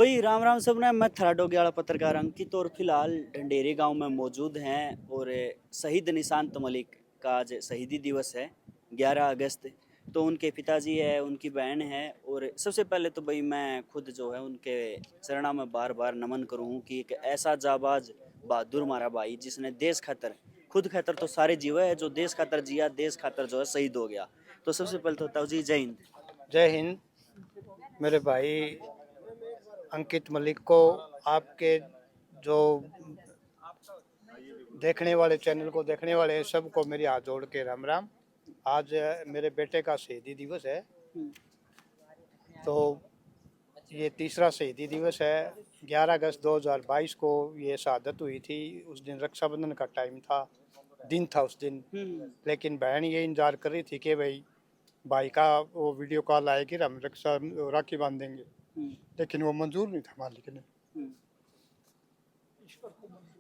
भाई राम राम सबने। मैं थराडोगियाड़ा पत्रकार अंकित और फिलहाल ढंडेरी गांव में मौजूद हैं और शहीद निशांत मलिक का आज शहीदी दिवस है 11 अगस्त। तो उनके पिताजी है, उनकी बहन है और सबसे पहले तो भाई मैं खुद जो है उनके चरणों में बार बार नमन करूँ कि एक ऐसा जाबाज बहादुर हमारा भाई जिसने देश खातर, खुद खातर तो सारे जीवे है, जो देश खातर जिया, देश खातर जो है शहीद हो गया। तो सबसे पहले तो ताऊ जी जय हिंद। जय हिंद। मेरे भाई अंकित मलिक को, आपके जो देखने वाले चैनल को देखने वाले हैं सबको मेरी हाथ जोड़ के राम राम। आज मेरे बेटे का शहीदी दिवस है, तो ये तीसरा शहीदी दिवस है। 11 अगस्त 2022 को ये शहादत हुई थी। उस दिन रक्षाबंधन का टाइम था, दिन था उस दिन। लेकिन बहन ये इंतजार कर रही थी कि भाई का वो वीडियो कॉल आएगी, हम राखी बांधेंगे, लेकिन वो मंजूर नहीं था मालिक ने।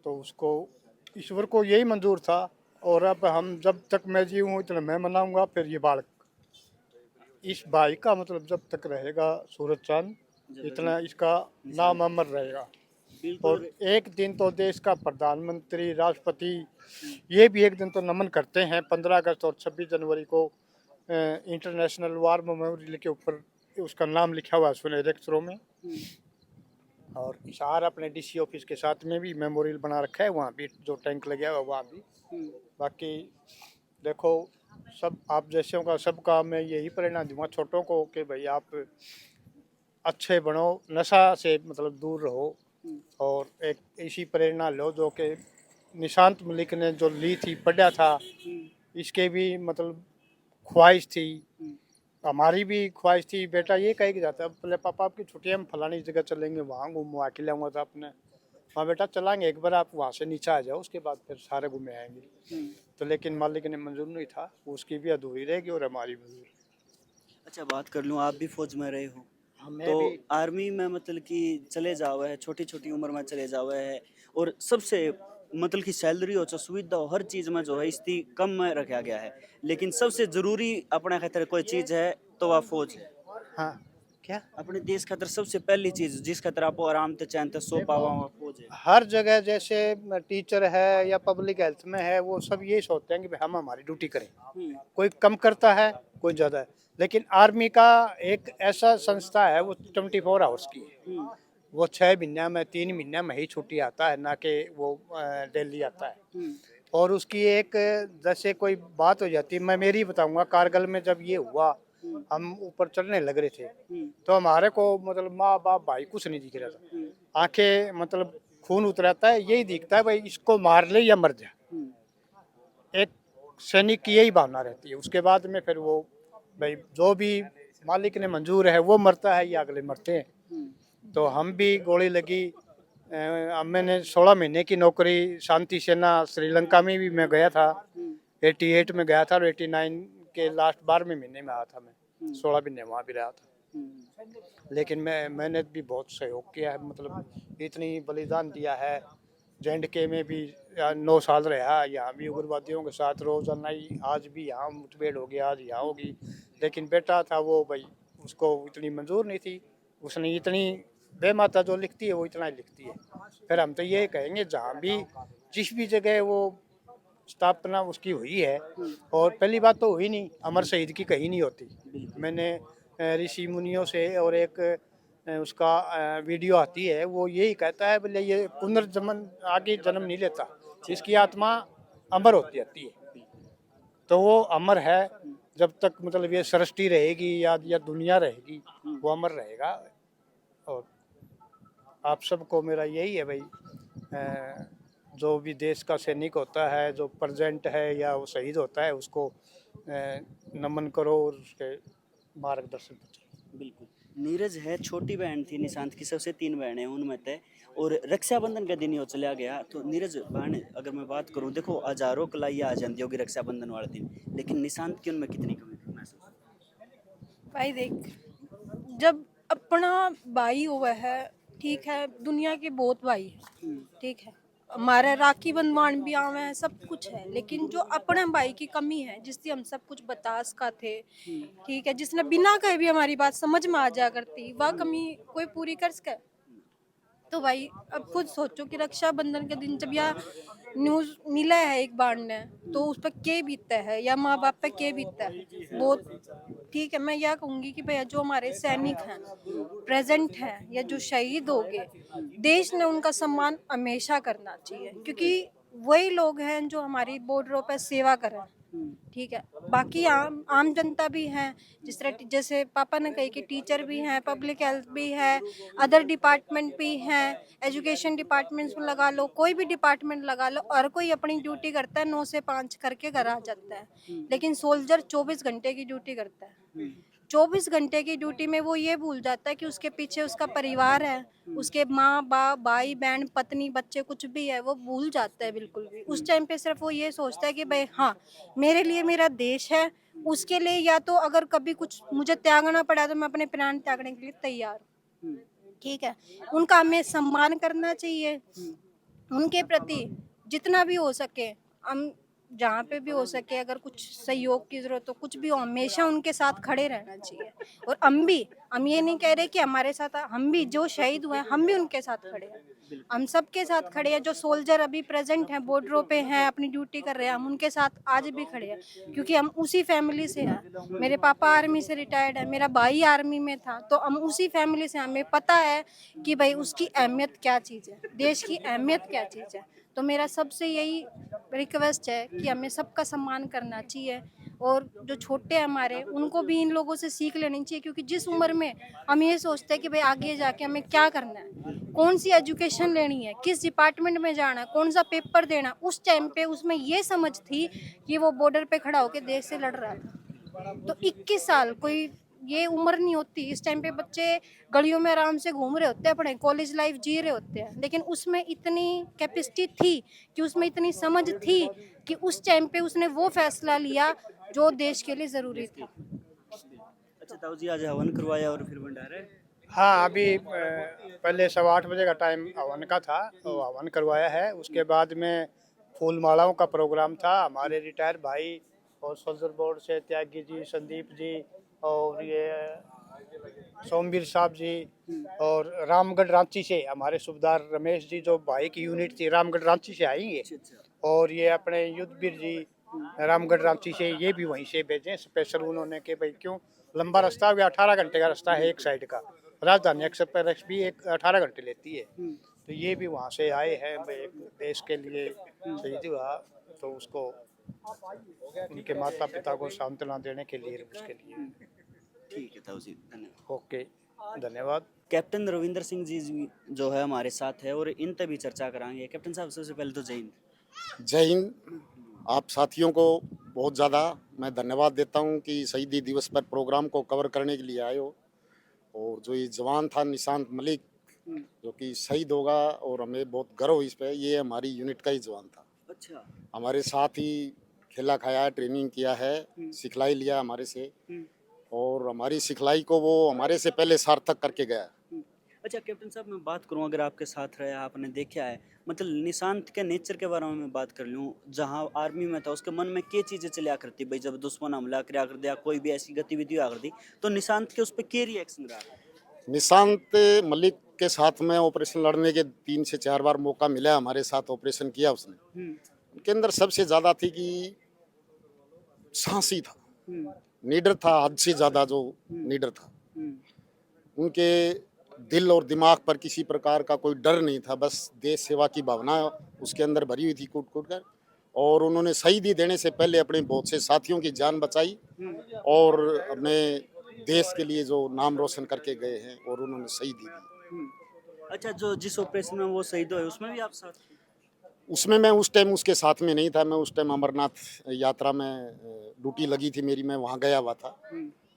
तो उसको, ईश्वर को यही मंजूर था। और अब हम जब तक मैं जीऊँ इतना मैं मनाऊंगा। फिर ये बालक, इस भाई का मतलब जब तक रहेगा सूरज चांद, इतना इसका नाम अमर रहेगा। और एक दिन तो देश का प्रधानमंत्री, राष्ट्रपति, ये भी एक दिन तो नमन करते हैं। 15 अगस्त और 26 जनवरी को इंटरनेशनल वार मेमोरियल के ऊपर उसका नाम लिखा हुआ है सुनहरे अक्षरों में। और इशार अपने डीसी ऑफिस के साथ में भी मेमोरियल बना रखा है, वहाँ भी जो टैंक लगे हुआ वहाँ भी। बाकी देखो, सब आप जैसे का सबका मैं यही प्रेरणा दूंगा छोटों को कि भाई आप अच्छे बनो, नशा से मतलब दूर रहो। और एक ऐसी प्रेरणा लो जो कि निशांत मलिक ने जो ली थी, पढ़ा था, इसके भी मतलब ख्वाहिश थी, हमारी भी ख्वाहिश थी। बेटा ये कहे कि जाता है पहले पापा आपकी छुट्टियाँ हम फलानी जगह चलेंगे, वहाँ घूमवा के लाऊंगा था अपने। हाँ बेटा चलाएंगे, एक बार आप वहाँ से नीचे आ जाओ, उसके बाद फिर सारे घूमे आएंगे। तो लेकिन मालिक ने मंजूर नहीं था, उसकी भी अधूरी रहेगी और हमारी भी अधूरी। अच्छा बात कर लूँ, आप भी फौज में रहे हो हमें तो भी आर्मी में मतलब कि चले जाओ है, छोटी छोटी उम्र में चले जाओ है और सबसे मतलब कि सैलरी हो, सुविधा हो, हर चीज़ में जो है इतनी कम में रखा गया है, लेकिन सबसे ज़रूरी अपने खातिर कोई चीज़ है तो वह फौज है। हाँ क्या अपने देश खातिर सबसे पहली चीज़ जिस खातिर आप आराम से चैन से सो देखो, पावा, वह फौज है। हर जगह जैसे टीचर है या पब्लिक हेल्थ में है, वो सब ये सोचते हैं कि भाई हम हमारी ड्यूटी करें। कोई कम करता है, कोई ज़्यादा है। लेकिन आर्मी का एक ऐसा संस्था है, वो 24 आवर्स की है। वो 6 महीने में 3 महीने में ही छुट्टी आता है, ना कि वो डेली आता है। और उसकी एक, जैसे कोई बात हो जाती है, मैं मेरी बताऊंगा। कारगिल में जब ये हुआ, हम ऊपर चढ़ने लग रहे थे, तो हमारे को मतलब माँ बाप भाई कुछ नहीं दिख रहा था। आंखें मतलब खून उतराता है, यही दिखता है भाई इसको मार ले या मर जाए। एक सैनिक की यही भावना रहती है। उसके बाद में फिर वो भाई जो भी मालिक ने मंजूर है वो मरता है या अगले मरते हैं। तो हम भी गोली लगी, मैंने 16 महीने की नौकरी शांति सेना श्रीलंका में भी मैं गया था। 88 में गया था और 89 के लास्ट 12वें महीने में आया था मैं। 16 महीने वहाँ भी रहा था। लेकिन मैंने भी बहुत सहयोग किया है, मतलब इतनी बलिदान दिया है। JNK में भी 9 साल रहा, यहाँ भी उग्रवादियों के साथ रोजाना ही। आज भी यहाँ मुठभेड़ होगी, आज यहाँ होगी। लेकिन बेटा था वो भाई, उसको इतनी मंजूर नहीं थी। उसने इतनी, बेमाता जो लिखती है वो इतना ही लिखती है। फिर हम तो ये कहेंगे जहाँ भी जिस भी जगह वो स्थापना उसकी हुई है, और पहली बात तो हुई नहीं, अमर शहीद की कहीं नहीं होती। मैंने ऋषि मुनियों से, और एक उसका वीडियो आती है, वो यही कहता है बोले ये पुनर्जन्म, आगे जन्म नहीं लेता, इसकी आत्मा अमर होती जाती है। तो वो अमर है जब तक मतलब ये सृष्टि रहेगी या दुनिया रहेगी, वो अमर रहेगा। और आप सबको मेरा यही है भाई, जो भी देश का सैनिक होता है, जो प्रेजेंट है या वो शहीद होता है, उसको नमन करो और उसके मार्गदर्शन करो। बिल्कुल। नीरज है, छोटी बहन थी निशांत की, सबसे 3 बहनें हैं उनमें तय। और रक्षाबंधन का दिन ही वो चला गया। तो नीरज बहन अगर मैं बात करूं, देखो हजारों कलाइयाँ आ जाती होगी रक्षाबंधन वाले दिन, लेकिन निशांत की उनमें कितनी कमी थी महसूस? भाई देख, जब अपना भाई हुआ है, ठीक है, दुनिया के बहुत भाई है, ठीक है, हमारे राखी बंधवान भी आवे हैं, सब कुछ है, लेकिन जो अपने भाई की कमी है, जिससे हम सब कुछ बतास का थे, ठीक है, जिसने बिना कहे भी हमारी बात समझ में आ जा करती, वह कमी कोई पूरी कर सके? तो भाई अब खुद सोचो कि रक्षाबंधन के दिन जब यह न्यूज़ मिला है एक बार ने, तो उस पर क्या बीतता है या माँ बाप पे क्या बीतता है। बहुत ठीक है, मैं यह कहूँगी कि भैया जो हमारे सैनिक हैं, प्रेजेंट हैं, या जो शहीद हो गए, देश ने उनका सम्मान हमेशा करना चाहिए, क्योंकि वही लोग हैं जो हमारी बॉर्डरों पर सेवा करें। ठीक है, बाकी आम जनता भी हैं, जिस तरह जैसे पापा ने कही कि टीचर भी हैं, पब्लिक हेल्थ भी है, अदर डिपार्टमेंट भी हैं, एजुकेशन डिपार्टमेंट्स में लगा लो, कोई भी डिपार्टमेंट लगा लो, हर कोई अपनी ड्यूटी करता है, 9 से 5 करके घर आ जाता है। लेकिन सोल्जर 24 घंटे की ड्यूटी करता है। 24 घंटे की ड्यूटी में वो ये भूल जाता है कि उसके पीछे उसका परिवार है, उसके माँ बाप, भाई बहन, पत्नी, बच्चे, कुछ भी है, वो भूल जाता है बिल्कुल भी। उस टाइम पे सिर्फ वो ये सोचता है कि भाई हाँ, मेरे लिए मेरा देश है, उसके लिए या तो अगर कभी कुछ मुझे त्यागना पड़ा तो मैं अपने प्राण त्यागने के लिए तैयार हूँ। ठीक है, उनका हमें सम्मान करना चाहिए, उनके प्रति जितना भी हो सके हम, जहाँ पे भी हो सके, अगर कुछ सहयोग की जरूरत हो, कुछ भी हो, हमेशा उनके साथ खड़े रहना चाहिए। और हम ये नहीं कह रहे कि हमारे साथ, हम भी जो शहीद हुए हैं हम भी उनके साथ खड़े हैं, हम सबके साथ खड़े हैं। जो सोल्जर अभी प्रेजेंट हैं, बॉर्डरों पे हैं, अपनी ड्यूटी कर रहे हैं, हम उनके साथ आज भी खड़े हैं, क्योंकि हम उसी फैमिली से हैं। मेरे पापा आर्मी से रिटायर्ड है, मेरा भाई आर्मी में था, तो हम उसी फैमिली से, हमें पता है कि भाई उसकी अहमियत क्या चीज़ है, देश की अहमियत क्या चीज़ है। तो मेरा सबसे यही रिक्वेस्ट है कि हमें सबका सम्मान करना चाहिए, और जो छोटे हैं हमारे, उनको भी इन लोगों से सीख लेनी चाहिए, क्योंकि जिस उम्र में हम ये सोचते हैं कि भाई आगे जाके हमें क्या करना है, कौन सी एजुकेशन लेनी है, किस डिपार्टमेंट में जाना है, कौन सा पेपर देना है, उस टाइम पे उसमें ये समझ थी कि वो बॉर्डर पे खड़ा होकर देश से लड़ रहा था। तो 21 साल कोई ये उम्र नहीं होती। इस टाइम पे बच्चे गलियों में आराम से घूम रहे होते हैं, अपने कॉलेज लाइफ जी रहे होते हैं, लेकिन उसमें इतनी कैपेसिटी थी, कि उसमें इतनी समझ थी कि उस टाइम पे उसने वो फैसला लिया जो देश के लिए जरूरी था। अच्छा ताऊ जी, आज हवन करवाया और फिर भंडारा है। हाँ, अभी पहले 8:15 का टाइम हवन का था, तो हवन करवाया है। उसके बाद में फूल मालाओं का प्रोग्राम था। हमारे रिटायर भाई और सोल्जर बोर्ड से त्यागी जी, संदीप जी, और ये सोमवीर साहब जी, और रामगढ़ रांची से हमारे सूबेदार रमेश जी, जो भाई की यूनिट थी रामगढ़ रांची से आई है, और ये अपने युद्धवीर जी रामगढ़ रांची से, ये भी वहीं से भेजे स्पेशल उन्होंने, कि भाई क्यों लंबा रास्ता हो गया, 18 घंटे का रास्ता है एक साइड का, राजधानी एक्सप्रेस भी एक 18 घंटे लेती है, तो ये भी वहाँ से आए हैं भाई, एक देश के लिए शहीद हुआ, तो उसको उनके माता पिता को सांत्वना देने के लिए, उसके लिए। ठीक है ताऊ जी, धन्यवाद। ओके, धन्यवाद। कैप्टन रविंदर सिंह जी जो है हमारे साथ है और इन पे भी चर्चा कराएंगे। कैप्टन साहब, सबसे पहले तो जय हिंद। जय हिंद। आप साथियों को बहुत ज़्यादा मैं धन्यवाद देता हूं कि शहीदी दिवस पर प्रोग्राम को कवर करने के लिए आए हो। और जो ये जवान था निशांत मलिक, जो कि शहीद होगा, और हमें बहुत गर्व इस पे, ये हमारी यूनिट का ही जवान था। अच्छा। हमारे साथ ही खेला खाया, ट्रेनिंग किया है, सिखलाई लिया हमारे से, और हमारी सिखलाई को वो हमारे से पहले सार्थक करके गया। अच्छा कैप्टन साहब, मैं बात करूं, अगर आपके साथ रहे, आपने देखा है, मतलब निशांत के नेचर के बारे में मैं बात कर लूँ, जहाँ आर्मी में था उसके मन में क्या चीज़ें चलिया करती भाई, जब दुश्मन हमला कर दिया, कोई भी ऐसी गतिविधि आ करती, तो निशांत के उस पर क्या रिएक्शन रहा? निशांत मलिक के साथ में ऑपरेशन लड़ने के 3 से 4 बार मौका मिला, हमारे साथ ऑपरेशन किया उसने। उनके अंदर सबसे ज़्यादा थी कि साहसी था, नीडर था, हद से ज़्यादा जो नीडर था। उनके दिल और दिमाग पर किसी प्रकार का कोई डर नहीं था, बस देश सेवा की भावना उसके अंदर भरी हुई थी कूट कूट कर। और उन्होंने शहीदी देने से पहले अपने बहुत से साथियों की जान बचाई, और अपने देश के लिए जो नाम रोशन करके गए हैं, और उन्होंने शहीदी दी। अच्छा, जो जिस ऑपरेशन में वो शहीद हुए उसमें भी आप साथ थे? उसमें मैं उस टाइम उसके साथ में नहीं था, मैं उस टाइम अमरनाथ यात्रा में ड्यूटी लगी थी मेरी, मैं वहाँ गया हुआ था।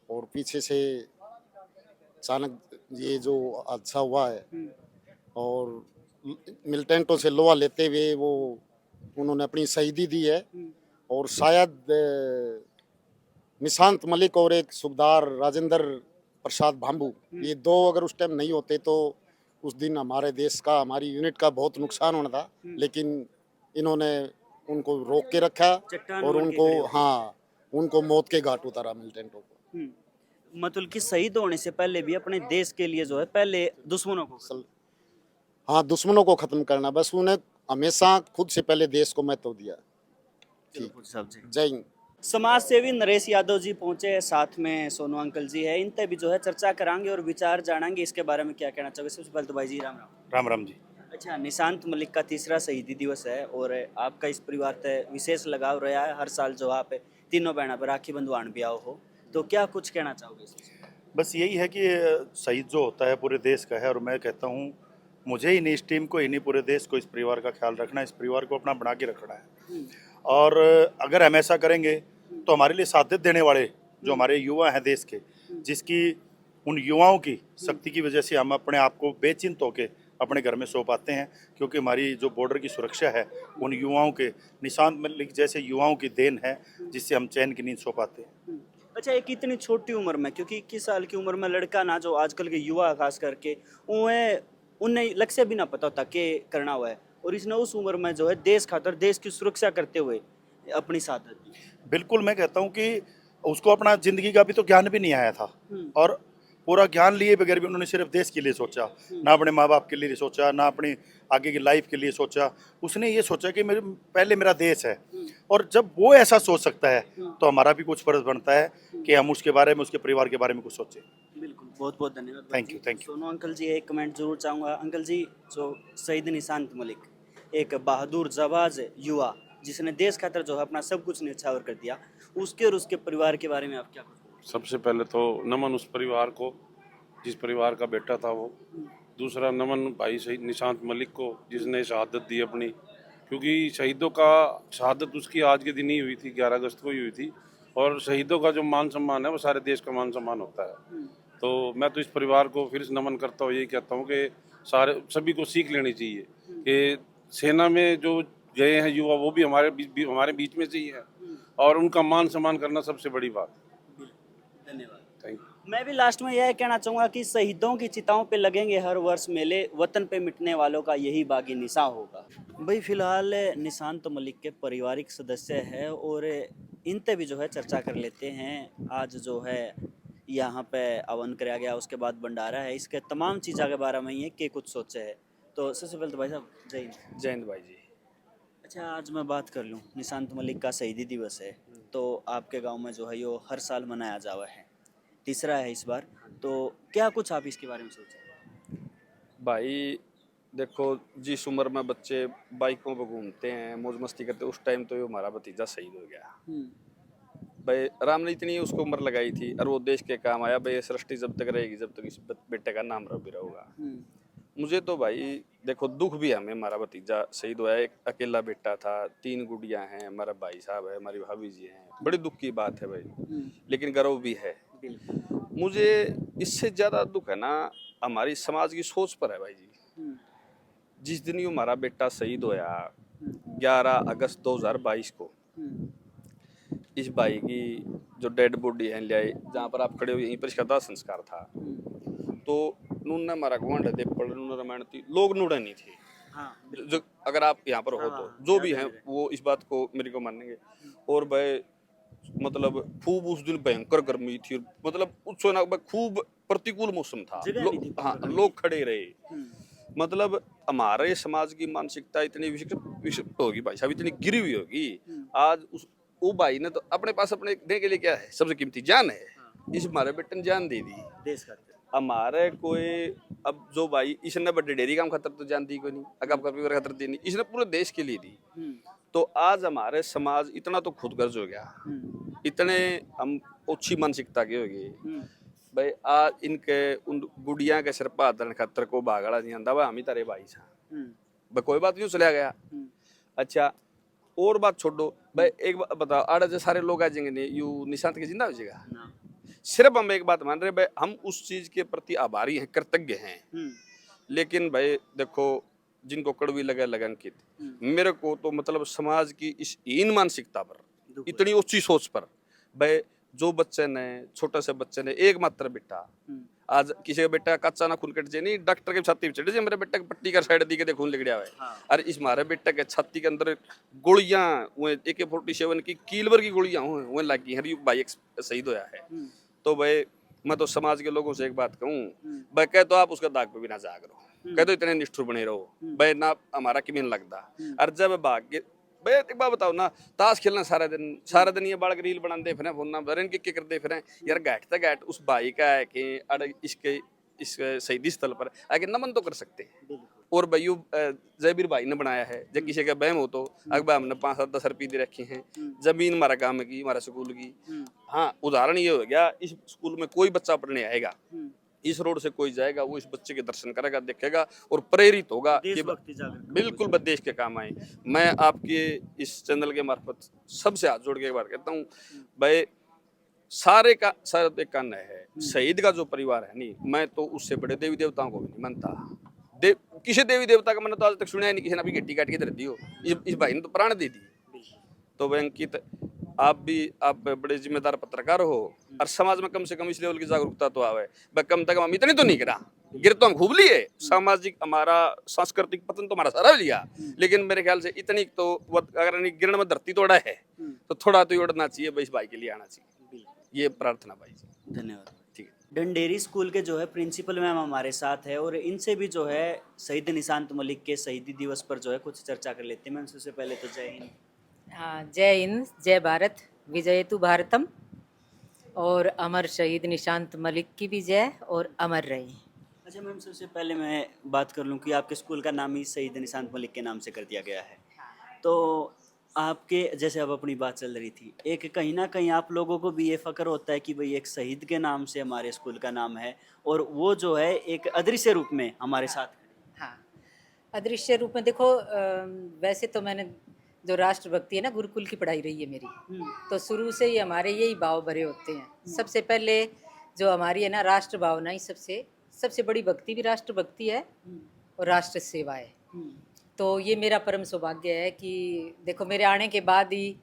और पीछे से अचानक ये जो हादसा हुआ है, और मिलिटेंटों से लोहा लेते हुए वो उन्होंने अपनी शहीदी दी है। और शायद निशांत मलिक और एक सूबेदार राजेंद्र प्रसाद भांबू, ये दो अगर उस टाइम नहीं होते तो उस दिन हमारे देश का, हमारी यूनिट का बहुत नुकसान होना था। लेकिन इन्होंने उनको रोक के रखा, चट्टान और बन के उनको, खड़े हो। हाँ, उनको मौत के घाट उतारा मिलिटेंटों को। मतलब कि शहीद होने से पहले भी अपने देश के लिए जो है पहले दुश्मनों को। हाँ, दुश्मनों को खत्म करना, बस उन्हें हमेशा खुद से पहले देश को महत्व दिया। साहब जी। जय हिंद। समाज सेवी नरेश यादव जी पहुंचे हैं, साथ में सोनू अंकल जी है, इनते भी जो है चर्चा कराएंगे और विचार जानेंगे इसके बारे में क्या कहना चाहोगे। सबसे पहले तो भाई जी राम राम। राम राम जी। अच्छा, निशांत मलिक का तीसरा शहीदी दिवस है और आपका इस परिवार से विशेष लगाव रहा है। हर साल जो आप तीनों बहनों पर राखी बंधवान भी आओ हो, तो क्या कुछ कहना चाहोगे इसमें? बस यही है कि शहीद जो होता है पूरे देश का है, और मैं कहता हूँ मुझे ही नहीं, इस टीम को ही नहीं, पूरे देश को इस परिवार का ख्याल रखना है, इस परिवार को अपना बना के रखना है। और अगर हम ऐसा करेंगे तो हमारे लिए साथ देने वाले जो हमारे युवा हैं देश के, जिसकी उन युवाओं की शक्ति की वजह से हम अपने आप को बेचिंत होकर अपने घर में सो पाते हैं, क्योंकि हमारी जो बॉर्डर की सुरक्षा है उन युवाओं के, निशांत मलिक जैसे युवाओं की देन है, जिससे हम चैन की नींद सो पाते हैं। अच्छा, एक इतनी छोटी उम्र में, क्योंकि 21 साल की उम्र में लड़का ना, जो आजकल के युवा खास करके उन्हें लक्ष्य भी ना पता होता कि करना हुआ है, और इसने उस उम्र में जो है देश खातर, देश की सुरक्षा करते हुए अपनी शहादत दी। बिल्कुल, मैं कहता हूँ कि उसको अपना जिंदगी का भी तो ज्ञान भी नहीं आया था, और पूरा ज्ञान लिए बगैर भी उन्होंने सिर्फ देश के लिए सोचा, ना अपने माँ बाप के लिए सोचा, ना अपनी आगे की लाइफ के लिए सोचा। उसने ये सोचा कि पहले मेरा देश है, और जब वो ऐसा सोच सकता है तो हमारा भी कुछ फर्ज बनता है कि हम उसके बारे में, उसके परिवार के बारे में कुछ सोचें। बिल्कुल, बहुत बहुत धन्यवाद। Thank you, thank you. Sonu uncle ji, एक कमेंट जरूर चाहूँगा। अंकल जी, जो शहीद निशांत मलिक, एक बहादुर जाबाज युवा जिसने देश खातर जो है अपना सब कुछ न्यौछावर कर दिया, उसके और उसके परिवार के बारे में आप क्या कुछ बोलोगे? सबसे पहले तो नमन उस परिवार को जिस परिवार का बेटा था वो। दूसरा नमन भाई शहीद निशांत मलिक को, जिसने शहादत दी अपनी, क्योंकि शहीदों का शहादत उसकी आज के दिन ही हुई थी, 11 अगस्त को ही हुई थी, और शहीदों का जो मान सम्मान है वो सारे देश का मान सम्मान होता है। तो मैं तो इस परिवार को फिर से नमन करता हूँ, यही कहता हूँ कि सभी को सीख लेनी चाहिए कि सेना में जो गए हैं युवा, वो भी हमारे बीच में से ही है, और उनका मान सम्मान करना सबसे बड़ी बात है। धन्यवाद। Thank you. मैं भी लास्ट में यह कहना चाहूँगा कि शहीदों की चिताओं पे लगेंगे हर वर्ष मेले, वतन पे मिटने वालों का यही बागी निशा होगा। भाई फिलहाल निशांत मलिक के पारिवारिक सदस्य है और इनते भी जो है चर्चा कर लेते हैं। आज जो है यहाँ पे हवन कराया गया, उसके बाद भंडारा है, इसके तमाम चीज़ों के बारे में ये के कुछ सोचे है। तो सबसे पहले तो भाई साहब जय हिंद। जय हिंद भाई जी। अच्छा, आज मैं बात कर लूँ, निशांत मलिक का शहीदी दिवस है, तो आपके गांव में जो है यो हर साल मनाया जावा है, तीसरा है इस बार, तो क्या कुछ आप इसके बारे में सोचें? भाई देखो, जिस उम्र में बच्चे बाइकों पर घूमते हैं, मौज मस्ती करते हैं, उस टाइम तो ये हमारा भतीजा शहीद हो गया। भाई राम ने इतनी उसको उम्र लगाई थी और वो देश के काम आया। भाई सृष्टि जब तक रहेगी, जब तक इस बेटे का नाम भी रहेगा। मुझे तो भाई देखो दुख भी है, हमें हमारा भतीजा शहीद हुआ है। एक अकेला बेटा था, 3 गुड़ियाँ हैं, हमारा भाई साहब है, हमारी भाभी जी हैं। बड़ी दुख की बात है भाई, लेकिन गर्व भी है। मुझे इससे ज़्यादा दुख है ना हमारी समाज की सोच पर है भाई जी। जिस दिन ही हमारा बेटा शहीद होया 11 अगस्त 2022 को, इस भाई की जो डेड बॉडी है ले आई, जहाँ पर आप खड़े हो यहीं पर इसका दाह संस्कार था। तो उन्होंने हमारा गुआंढ दे पड़ रामायण थी, लोग नुड़े नहीं थे। हाँ, जो अगर आप यहाँ पर हो तो जो भी हैं वो इस बात को मेरे को मानेंगे। और भाई मतलब खूब उस दिन भयंकर गर्मी थी, मतलब उस ना खूब प्रतिकूल मौसम था। हाँ, लोग खड़े रहे। मतलब हमारे समाज की मानसिकता इतनी विशिष्ट होगी भाई साहब, इतनी गिरी हुई होगी। आज वो भाई ने तो अपने पास अपने देने के लिए क्या है, सबसे कीमती जान है। इस हमारे बेटे ने जान दे दी देश का। हमारे कोई अब जो भाई इसने बड़े डेयरी काम खतर तो जानती कोई नहीं, अगर आपका खतर दी नहीं, इसने पूरे देश के लिए दी। तो आज हमारे समाज इतना तो खुदगर्ज हो गया, इतने हम अच्छी मानसिकता के हो गए भाई। आज इनके उन गुड़िया के सिर पर हाथ खतर को भागड़ा नहीं आंदा, भाई हम ही तारे भाई सा भाई, कोई बात नहीं चला गया। अच्छा, और बात छोड़ो भाई, एक बात बताओ, आड़ा जो सारे लोग आ जाएंगे नहीं, यू निशांत के जिंदा हो जाएगा। सिर्फ हम एक बात मान रहे भाई, हम उस चीज के प्रति आभारी हैं, कृतज्ञ हैं। लेकिन भाई देखो, जिनको कड़वी लगे लगंकित, मेरे को तो मतलब समाज की इस हीन मानसिकता पर, इतनी ऊंची सोच पर भाई, जो बच्चे ने, छोटे से बच्चे ने एक मात्र बेटा, आज किसी का बेटा कच्चा ना खून कट जाए नहीं, डॉक्टर के छाती पे चढ़े जाए, मेरे बेटा की पट्टी का साइड दी के खून लिगड़िया हुआ है। और इस हमारे बेटा के छाती के अंदर गोलियां, वो AK-47 की कीलवर की गोलियां वो लगी हैं, भाई एक शहीद होया है। तो भाई मैं तो समाज के लोगों से एक बात कहूँ भाई, कह तो आप उसका दाग पे भी ना जाग रहो। कह दो इतने निष्ठुर बने रहो भाई ना हमारा किमें लगता। और जब भाग के भाई एक बात बताओ ना, ताश खेलना सारा दिन ये बालक रील बनाते फिर फोन बरन के करते फिर यार घाट तक घाट उस भाई का है कि अड़ इसके इस शहीदी स्थल पर आगे नमन तो कर सकते हैं। और भाइयों जयवीर भाई ने बनाया है, जब किसी का बहम हो तो अकबर हमने 5-7-10 रुपये दे रखे हैं, जमीन हमारा काम की हमारा स्कूल की। हाँ उदाहरण ये हो गया, इस स्कूल में कोई बच्चा पढ़ने आएगा, इस रोड से कोई जाएगा वो इस बच्चे के दर्शन करेगा, देखेगा और प्रेरित होगा कि बिल्कुल बस देश के काम आए। मैं आपके इस चैनल के मार्फत सबसे हाथ जोड़ के एक बार कहता हूँ भाई, सारे का सारा एक कान है, शहीद का जो परिवार है नहीं, मैं तो उससे बड़े देवी देवताओं को भी नहीं मानता। किसी देवी देवता का मैंने तो आज तक सुना ही नहीं किसी ने अभी घट्टी काट के दे दी हो। इस भाई ने तो प्राण दे दिए। तो वह अंकित आप बड़े जिम्मेदार पत्रकार हो और समाज में कम से कम इस लेवल की जागरूकता तो आवे। वह कम तक हम इतनी तो नहीं करा, गिर तो हम खूब लिए, सामाजिक हमारा सांस्कृतिक पतन तो हमारा सारा लिया, लेकिन मेरे ख्याल से इतनी तो अगर गिरण में धरती तोड़ा है तो थोड़ा तो उड़ना चाहिए भाई, इस भाई के लिए आना चाहिए, ये प्रार्थना भाई जी। धन्यवाद। ठीक है, डंडेरी स्कूल के जो है प्रिंसिपल मैम हमारे साथ है और इनसे भी जो है शहीद निशांत मलिक के शहीदी दिवस पर जो है कुछ चर्चा कर लेते हैं। मैम सबसे पहले तो जय हिंद। हाँ, जय हिंद, जय भारत, विजयतु भारतम। और अमर शहीद निशांत मलिक की भी जय और अमर रहे। अच्छा मैम, सबसे पहले मैं बात कर लूँ कि आपके स्कूल का नाम ही शहीद निशांत मलिक के नाम से कर दिया गया है, तो आपके जैसे अब अपनी बात चल रही थी, एक कहीं ना कहीं आप लोगों को भी ये फ़ख्र होता है कि भाई एक शहीद के नाम से हमारे स्कूल का नाम है और वो जो है एक अदृश्य रूप में हमारे साथ है। हाँ, अदृश्य रूप में देखो, वैसे तो मैंने जो राष्ट्रभक्ति है ना, गुरुकुल की पढ़ाई रही है मेरी, तो शुरू से ही हमारे यही भाव भरे होते हैं। सबसे पहले जो हमारी है ना राष्ट्र भावना ही सबसे बड़ी भक्ति भी राष्ट्रभक्ति है और राष्ट्र सेवा है। तो ये मेरा परम सौभाग्य है कि देखो मेरे आने के बाद ही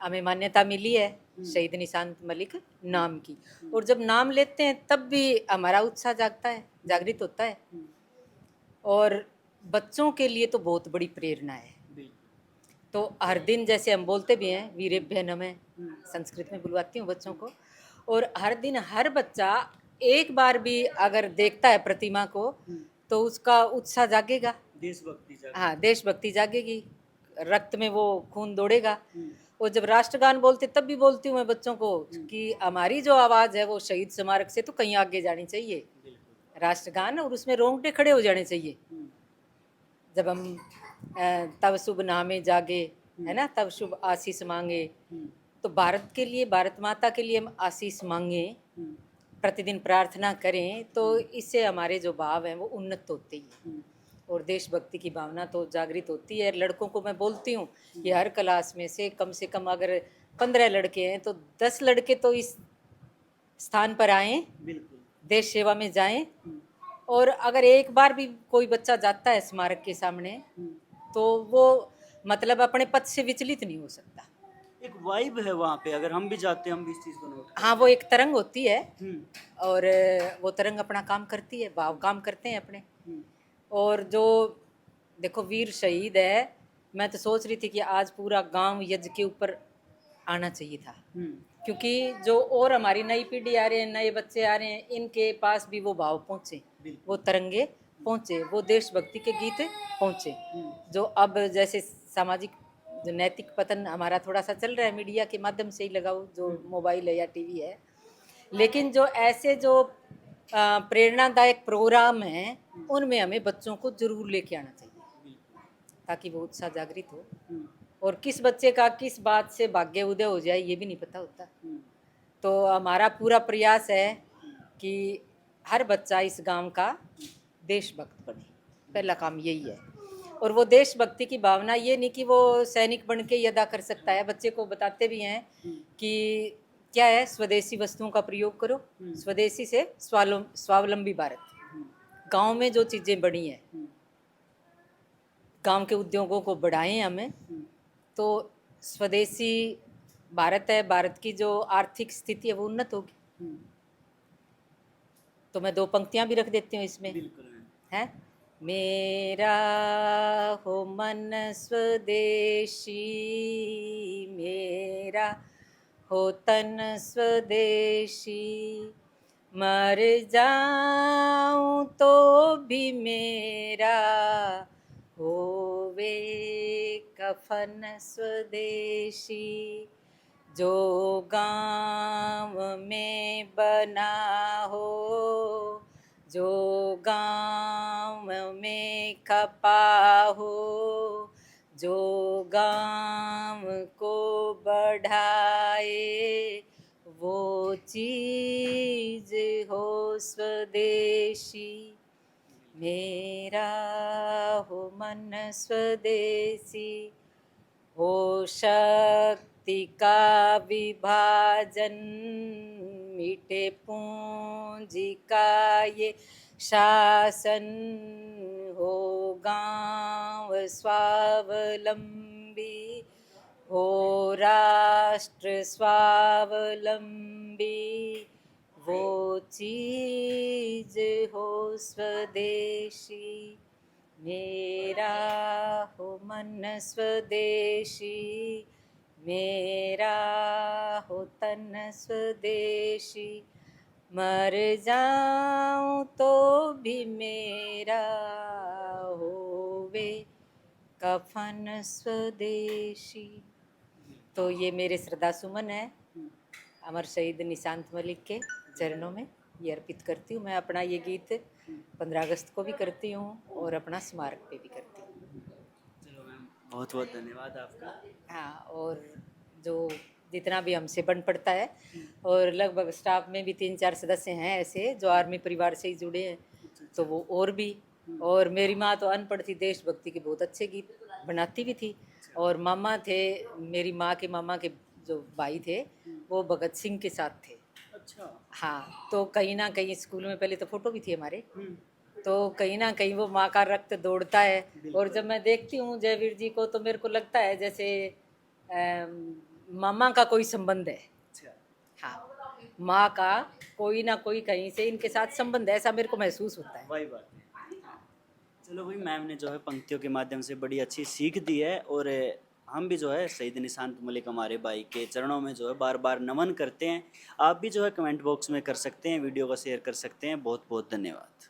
हमें मान्यता मिली है शहीद निशांत मलिक नाम की, और जब नाम लेते हैं तब भी हमारा उत्साह जागता है, जागृत होता है। और बच्चों के लिए तो बहुत बड़ी प्रेरणा है। तो हर दिन जैसे हम बोलते भी हैं वीरेभ्य नमः, संस्कृत में बुलवाती हूँ बच्चों को, और हर दिन हर बच्चा एक बार भी अगर देखता है प्रतिमा को तो उसका उत्साह जागेगा, देशभक्ति जागेगी। हाँ, देशभक्ति जागेगी, रक्त में वो खून दौड़ेगा। और जब राष्ट्रगान बोलते तब भी बोलती हूँ मैं बच्चों को कि हमारी जो आवाज़ है वो शहीद स्मारक से तो कहीं आगे जानी चाहिए, राष्ट्रगान, और उसमें रोंगटे खड़े हो जाने चाहिए। जब हम तब शुभ नामे जागे, है ना, तब शुभ आशीष मांगे, तो भारत के लिए, भारत माता के लिए हम आशीष मांगे, प्रतिदिन प्रार्थना करें, तो इससे हमारे जो भाव हैं वो उन्नत होते हैं और देशभक्ति की भावना तो जागृत होती है। लड़कों को मैं बोलती हूँ कि हर क्लास में से कम अगर 15 लड़के हैं तो 10 लड़के तो इस स्थान पर आएँ, देश सेवा में जाएं। और अगर एक बार भी कोई बच्चा जाता है स्मारक के सामने तो वो मतलब अपने पथ से विचलित नहीं हो सकता। एक वाइब है वहाँ पे, अगर हम भी जाते हैं हम भी इस चीज़ को नोट हाँ, वो एक तरंग होती है और वो तरंग अपना काम करती है, भाव काम करते हैं अपने। और जो देखो वीर शहीद है, मैं तो सोच रही थी कि आज पूरा गांव यज्ञ के ऊपर आना चाहिए था, क्योंकि जो और हमारी नई पीढ़ी आ रहे हैं, नए बच्चे आ रहे हैं, इनके पास भी वो भाव पहुँचे, वो तरंगे पहुँचे, वो देशभक्ति के गीत पहुँचे। जो अब जैसे सामाजिक जो नैतिक पतन हमारा थोड़ा सा चल रहा है, मीडिया के माध्यम से ही लगाओ, जो मोबाइल है या टीवी है, लेकिन जो ऐसे जो प्रेरणादायक प्रोग्राम हैं उनमें हमें बच्चों को जरूर लेके आना चाहिए ताकि वो उत्साह जागृत हो। और किस बच्चे का किस बात से भाग्य उदय हो जाए ये भी नहीं पता होता। तो हमारा पूरा प्रयास है कि हर बच्चा इस गांव का देशभक्त बने, पहला काम यही है। और वो देशभक्ति की भावना ये नहीं कि वो सैनिक बन के ही अदा कर सकता है, बच्चे को बताते भी हैं कि क्या है, स्वदेशी वस्तुओं का प्रयोग करो, स्वदेशी से स्वावलंबी भारत। गांव में जो चीज़ें बड़ी हैं, गांव के उद्योगों को बढ़ाएं हमें, तो स्वदेशी भारत है, भारत की जो आर्थिक स्थिति है वो उन्नत होगी। तो मैं 2 पंक्तियां भी रख देती हूँ इसमें, है, मेरा हो मन स्वदेशी, मेरा हो तन स्वदेशी, मर जाऊं तो भी मेरा होवे कफन स्वदेशी, जो गांव में बना हो, जो गांव में खपा हो, जो गांव को बढ़ाए, वो चीज हो स्वदेशी। मेरा हो मन स्वदेशी, हो शक्ति का विभाजन, मिटे पूंजी का ये शासन, हो गांव स्वावलंबी, हो राष्ट्र स्वावलंबी, वो चीज हो स्वदेशी। मेरा हो मन स्वदेशी, मेरा हो तन स्वदेशी, मर जाऊं तो भी मेरा होवे कफन स्वदेशी। तो ये मेरे श्रद्धा सुमन है अमर शहीद निशांत मलिक के चरणों में ये अर्पित करती हूँ। मैं अपना ये गीत 15 अगस्त को भी करती हूँ और अपना स्मारक पे भी करती हूँ। चलो मैम, बहुत बहुत धन्यवाद आपका। हाँ, और जो जितना भी हमसे बन पड़ता है, और लगभग स्टाफ में भी 3-4 सदस्य हैं ऐसे जो आर्मी परिवार से ही जुड़े हैं, तो वो और भी। और मेरी माँ तो अनपढ़ थी, देशभक्ति के बहुत अच्छे गीत बनाती भी थी। और मामा थे, मेरी माँ के मामा के जो भाई थे वो भगत सिंह के साथ थे। अच्छा। हाँ, तो कहीं ना कहीं स्कूल में पहले तो फोटो भी थी हमारे, तो कहीं ना कहीं वो माँ का रक्त दौड़ता है। और जब मैं देखती हूँ जयवीर जी को तो मेरे को लगता है जैसे मामा का कोई संबंध है। अच्छा। हाँ, माँ का कोई ना कोई कहीं से इनके साथ संबंध है, ऐसा मेरे को महसूस होता है। वही बात है। चलो भाई, मैम ने जो है पंक्तियों के माध्यम से बड़ी अच्छी सीख दी है, और हम भी जो है शहीद निशांत मलिक हमारे भाई के चरणों में जो है बार बार नमन करते हैं। आप भी जो है कमेंट बॉक्स में कर सकते हैं, वीडियो को शेयर कर सकते हैं। बहुत बहुत धन्यवाद।